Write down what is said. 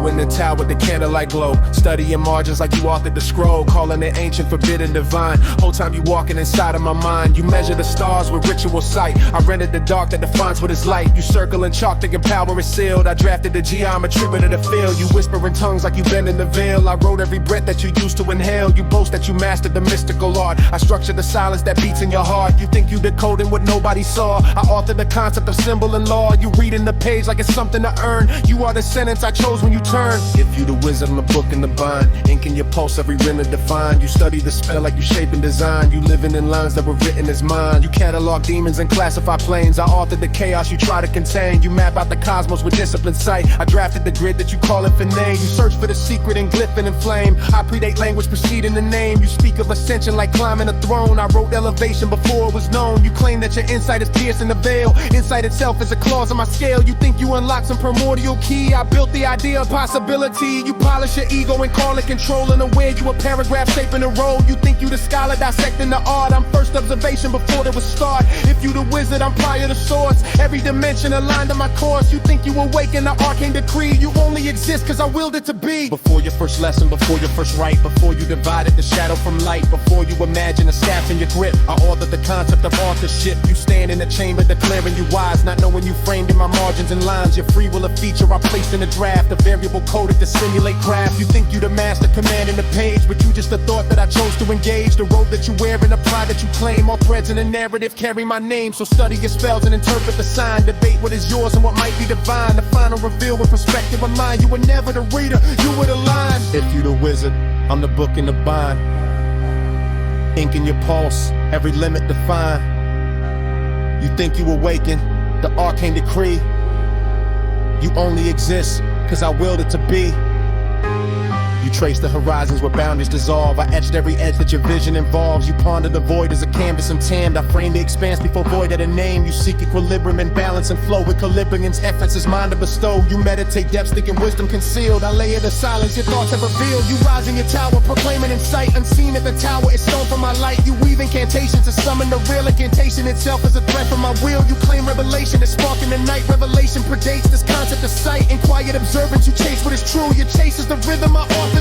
in the tower with the candlelight glow, studying margins like you authored the scroll, calling it ancient, forbidden, divine. Whole time you walking inside of my mind. You measure the stars with ritual sight. I rendered the dark that defines what is light. You circle and chalk, thinking power is sealed. I drafted the geometry but of the field. You whisper in tongues like you bend in the veil. I wrote every breath that you used to inhale. You boast that you mastered the mystical art. I structured the silence that beats in your heart. You think you decoding what nobody saw. I authored the concept of symbol and law. You reading the page like it's something to earn. You are the sentence I chose when you turn. If you the wizard, I'm the book in the bind. Ink in your pulse, every rhythm defined. You study the spell like you shape and design. You living in lines that were written as mine. You catalog demons and classify planes. I authored the chaos you try to contain. You map out the cosmos with disciplined sight. I drafted the grid that you call it for name. You search for the secret and glyph and flame. I predate language preceding the name. You speak of ascension like climbing a throne. I wrote elevation before it was known. You claim that your insight is piercing the veil. Insight itself is a clause on my scale. You think you unlock some primordial key. I built the idea of possibility. You polish your ego and call it control. Unaware you a paragraph shaping the road. You think you the scholar dissecting the art. I'm first observation before there was start. If you the wizard, I'm prior to source. Every dimension aligned to my course. You think you awaken the arcane decree. You only exist cause I willed it to be. Before your first lesson, before your first right, before you divided the shadow from light, before you imagine a staff in your grip, I authored the concept of authorship. You stand in the chamber declaring you wise, not knowing you framed in my margins and lines. Your free will a feature I placed in the draft, a variable coded to simulate craft. You think you the master commanding the page, but you just a thought that I chose to engage. The robe that you wear and the pride that you claim, all threads in the narrative carry my name. So study your spells and interpret the sign, debate what is yours and what might be divine. The final reveal with perspective of mine. You were never the reader, you were the line. If you the wizard, I'm the book in the bind. Ink in your pulse, every limit defined. You think you awaken, the arcane decree. You only exist, cause I willed it to be. You trace the horizons where boundaries dissolve. I etched every edge that your vision involves. You ponder the void as a canvas and tammed. I frame the expanse before void at a name. You seek equilibrium and balance and flow with Calibrian's efforts is mine to bestow. You meditate depths thinking wisdom concealed. I lay it to silence your thoughts have revealed. You rise in your tower proclaiming in sight. Unseen at the tower is stone from my light. You weave incantations to summon the real. Incantation itself is a threat from my will. You claim revelation is sparking the night. Revelation predates this concept of sight. In quiet observance you chase what is true. Your chase is the rhythm I offer